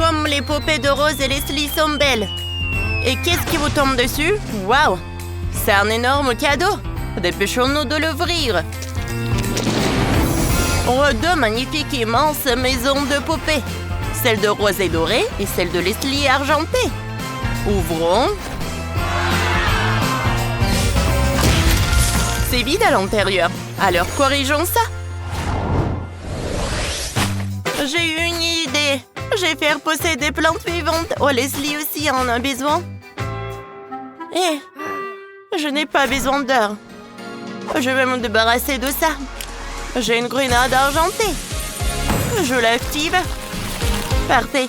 Comme les poupées de Rose et Leslie sont belles. Et qu'est-ce qui vous tombe dessus? Waouh! C'est un énorme cadeau. Dépêchons-nous de l'ouvrir. Oh, deux magnifiques immenses maisons de poupées. Celle de Rose est dorée et celle de Leslie est argentée. Ouvrons. C'est vide à l'intérieur. Alors corrigeons ça. J'ai eu une idée. Je vais faire pousser des plantes vivantes. Oh, Leslie aussi en a besoin. Je n'ai pas besoin d'heures. Je vais me débarrasser de ça. J'ai une grenade argentée. Je l'active. Parfait.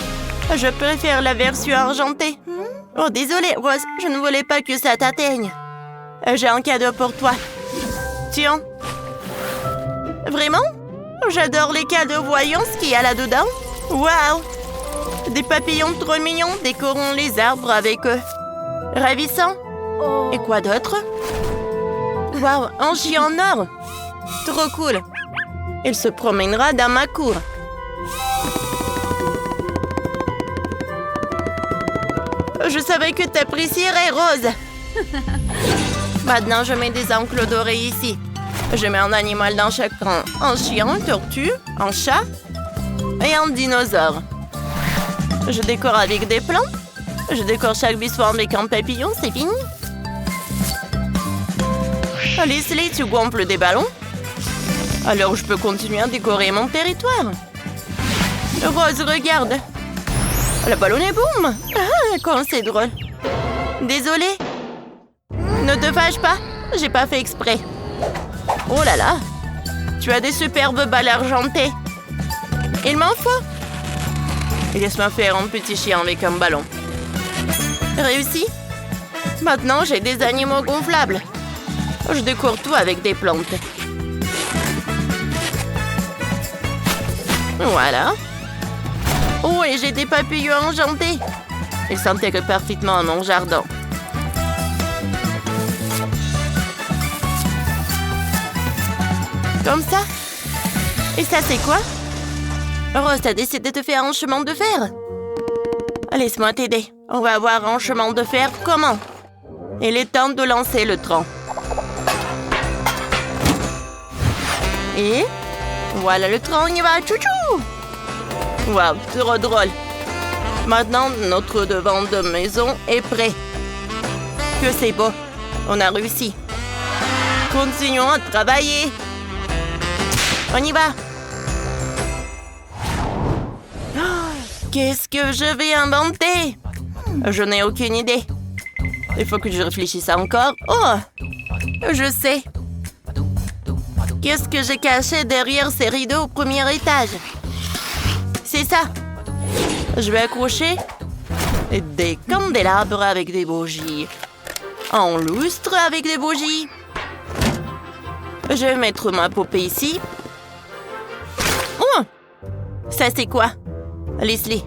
Je préfère la version argentée. Oh, désolé, Rose. Je ne voulais pas que ça t'atteigne. J'ai un cadeau pour toi. Tiens. Vraiment? J'adore les cadeaux. Voyons ce qu'il y a là-dedans. Waouh! Des papillons trop mignons. Décorons les arbres avec eux. Ravissant. Et quoi d'autre? Waouh, un chien en or. Trop cool. Il se promènera dans ma cour. Je savais que tu apprécierais, Rose. Maintenant, je mets des enclos dorés ici. Je mets un animal dans chaque rang. Un chien, une tortue, un chat et un dinosaure. Je décore avec des plantes. Je décore chaque buisson avec un papillon, c'est fini. Leslie, tu gonfles des ballons? Alors je peux continuer à décorer mon territoire. Rose, regarde. Le ballon est boum. Ah, quand c'est drôle. Désolée. Ne te fâche pas, j'ai pas fait exprès. Oh là là. Tu as des superbes balles argentées. Il m'en faut. Laisse-moi faire un petit chien avec un ballon. Réussi. Maintenant, j'ai des animaux gonflables. Je décore tout avec des plantes. Voilà. Oh, et j'ai des papillons argentés. Ils s'intègrent parfaitement à mon jardin. Comme ça. Et ça, c'est quoi? Rose, t'as décidé de faire un chemin de fer? Laisse-moi t'aider. On va avoir un chemin de fer comment? Il est temps de lancer le train. Et voilà le train, il va, tchou-tchou! Waouh, trop drôle. Maintenant, notre devant de maison est prêt. Que c'est beau. On a réussi. Continuons à travailler. On y va. Qu'est-ce que je vais inventer? Je n'ai aucune idée. Il faut que je réfléchisse encore. Oh, je sais. Qu'est-ce que j'ai caché derrière ces rideaux au premier étage? C'est ça. Je vais accrocher des candélabres avec des bougies. Un lustre avec des bougies. Je vais mettre ma poupée ici. Oh! Ça, c'est quoi? Leslie,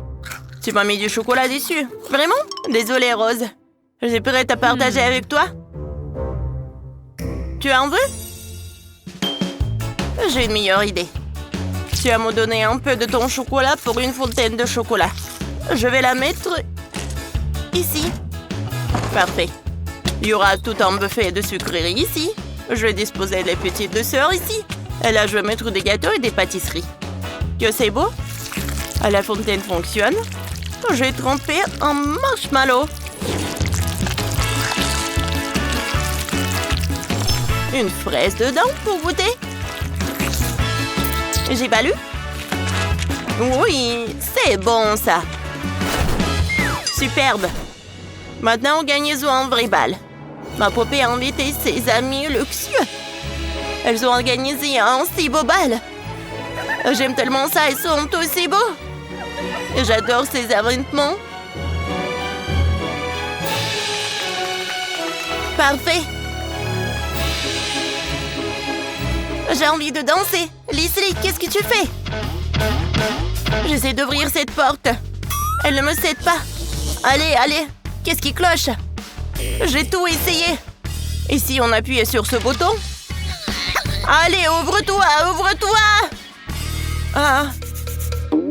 tu m'as mis du chocolat dessus. Vraiment? Désolée, Rose. Je suis prête à partager avec toi. Tu en veux? J'ai une meilleure idée. Tu vas me donner un peu de ton chocolat pour une fontaine de chocolat. Je vais la mettre ici. Parfait. Il y aura tout un buffet de sucreries ici. Je vais disposer les petites douceurs ici. Et là, je vais mettre des gâteaux et des pâtisseries. Que c'est beau? La fontaine fonctionne. Je vais tremper un marshmallow. Une fraise dedans pour goûter. J'ai pas lu? Oui, c'est bon ça. Superbe. Maintenant, gagnez-vous un vrai bal. Ma poupée a invité ses amis luxueux. Elles ont organisé un si beau bal. J'aime tellement ça, ils sont aussi beaux. J'adore ces événements. Parfait. J'ai envie de danser. Leslie, qu'est-ce que tu fais? J'essaie d'ouvrir cette porte. Elle ne me cède pas. Allez, allez. Qu'est-ce qui cloche? J'ai tout essayé. Et si on appuyait sur ce bouton? Allez, ouvre-toi, ouvre-toi! Ah.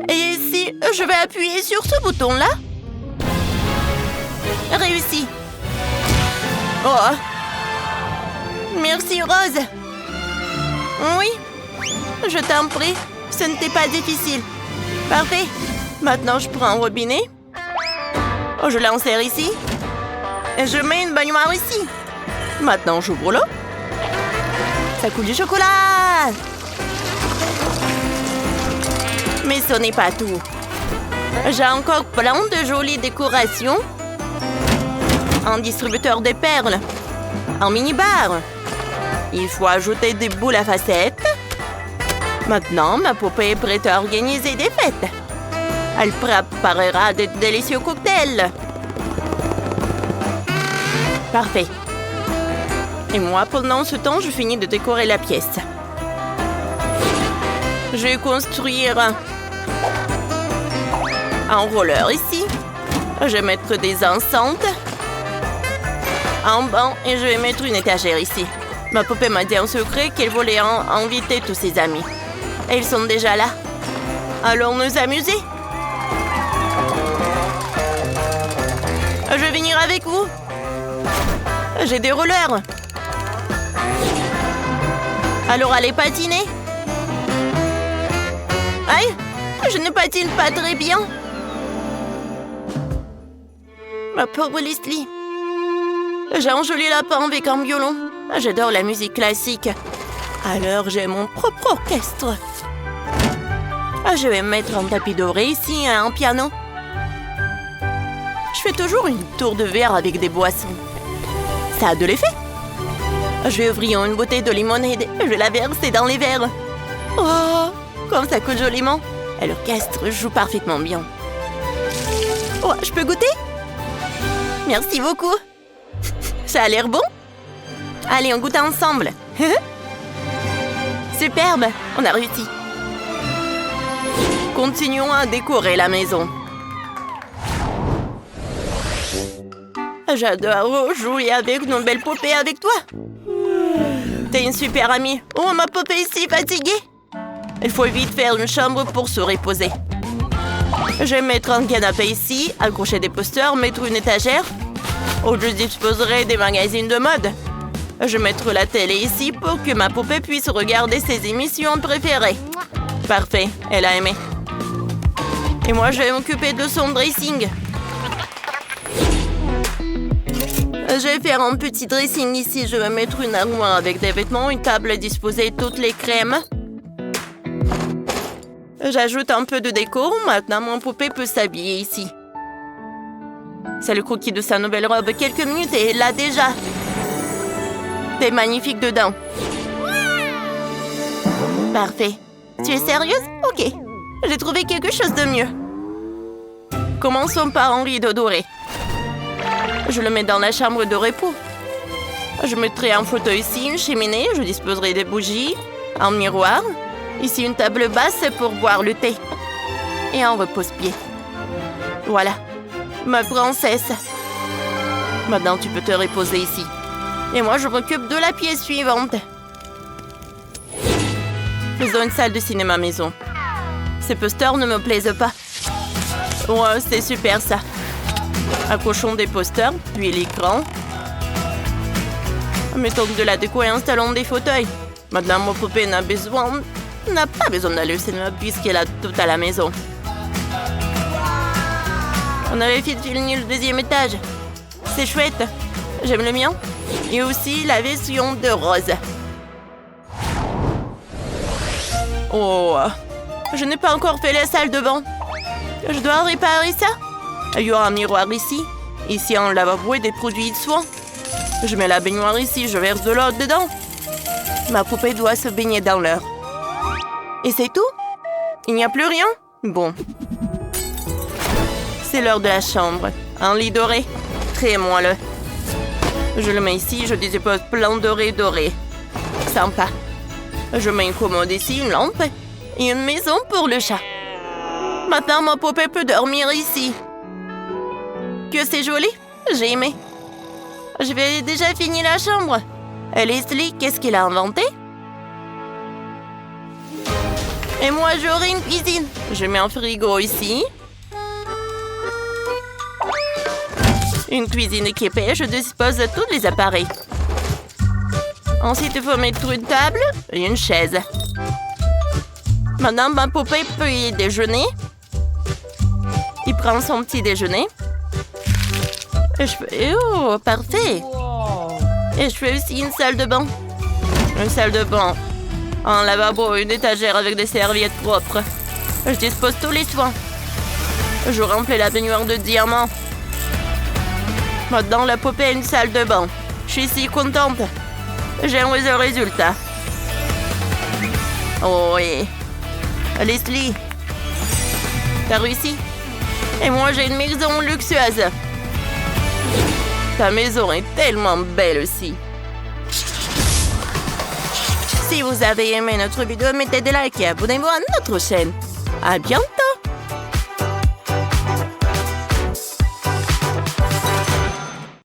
Et si puis, je vais appuyer sur ce bouton-là. Réussi. Oh. Merci, Rose. Oui, je t'en prie. Ce n'était pas difficile. Parfait. Maintenant, je prends un robinet. Oh, je l'insère ici. Et je mets une baignoire ici. Maintenant, j'ouvre l'eau. Ça coule du chocolat. Mais ce n'est pas tout. J'ai encore plein de jolies décorations. Un distributeur de perles. Un mini-bar. Il faut ajouter des boules à facettes. Maintenant, ma poupée est prête à organiser des fêtes. Elle préparera de délicieux cocktails. Parfait. Et moi, pendant ce temps, je finis de décorer la pièce. Je vais construire un roller ici. Je vais mettre des enceintes. Un banc et je vais mettre une étagère ici. Ma poupée m'a dit en secret qu'elle voulait inviter tous ses amis. Et ils sont déjà là. Allons nous amuser. Je vais venir avec vous. J'ai des rollers. Alors allez patiner. Aïe, je ne patine pas très bien. Ma pauvre Leslie. J'ai un joli lapin avec un violon. J'adore la musique classique. Alors j'ai mon propre orchestre. Je vais mettre un tapis doré ici et un piano. Je fais toujours une tour de verre avec des boissons. Ça a de l'effet. Je vais ouvrir une bouteille de limonade et je vais la verser dans les verres. Oh, comme ça coule joliment. Et l'orchestre joue parfaitement bien. Oh, je peux goûter? Merci beaucoup. Ça a l'air bon? Allez, on goûte ensemble. Superbe, on a réussi. Continuons à décorer la maison. J'adore jouer avec nos belles poupées avec toi. T'es une super amie. Oh, ma poupée est si fatiguée. Il faut vite faire une chambre pour se reposer. Je vais mettre un canapé ici, accrocher des posters, mettre une étagère. Où je disposerai des magazines de mode. Je vais mettre la télé ici pour que ma poupée puisse regarder ses émissions préférées. Parfait, elle a aimé. Et moi, je vais m'occuper de son dressing. Je vais faire un petit dressing ici. Je vais mettre une armoire avec des vêtements, une table à disposer toutes les crèmes. J'ajoute un peu de décor. Maintenant, mon poupée peut s'habiller ici. C'est le croquis de sa nouvelle robe. Quelques minutes et elle l'a déjà. T'es magnifique dedans. Parfait. Tu es sérieuse? Ok. J'ai trouvé quelque chose de mieux. Commençons par un rideau doré. Je le mets dans la chambre de repos. Je mettrai un fauteuil ici, une cheminée. Je disposerai des bougies, un miroir. Ici, une table basse pour boire le thé. Et un repose-pied. Voilà. Ma princesse. Maintenant, tu peux te reposer ici. Et moi, je m'occupe de la pièce suivante. Faisons une salle de cinéma maison. Ces posters ne me plaisent pas. Ouais, c'est super ça. Accrochons des posters, puis l'écran. Mettons de la déco et installons des fauteuils. Maintenant, mon poupée n'a pas besoin d'aller au cinéma puisqu'elle a tout à la maison. On avait fini le deuxième étage. C'est chouette. J'aime le mien. Et aussi la version de Rose. Oh, je n'ai pas encore fait la salle de bain. Je dois réparer ça. Il y aura un miroir ici. Ici, un lavabo et des produits de soins. Je mets la baignoire ici, je verse de l'eau dedans. Ma poupée doit se baigner dans l'heure. Et c'est tout? Il n'y a plus rien? Bon. C'est l'heure de la chambre. Un lit doré. Très moelleux. Je le mets ici, je dispose plein doré. Sympa. Je mets une commode ici, une lampe et une maison pour le chat. Maintenant, ma poupée peut dormir ici. Que c'est joli. J'ai aimé. Je vais déjà finir la chambre. Et Leslie, qu'est-ce qu'il a inventé? Et moi, j'aurai une cuisine. Je mets un frigo ici. Une cuisine équipée, je dispose de tous les appareils. Ensuite, il faut mettre une table et une chaise. Maintenant, ma poupée peut y déjeuner. Il prend son petit déjeuner. Et je fais... Oh, parfait! Et je fais aussi une salle de bain. Une salle de bain. Un lavabo, une étagère avec des serviettes propres. Je dispose tous les soins. Je remplis la baignoire de diamants. Maintenant, la poupée a une salle de bain. Je suis si contente. J'aime le résultat. Oh oui. Leslie, t'as réussi? Et moi, j'ai une maison luxueuse. Ta maison est tellement belle aussi. Si vous avez aimé notre vidéo, mettez des likes et abonnez-vous à notre chaîne. À bientôt!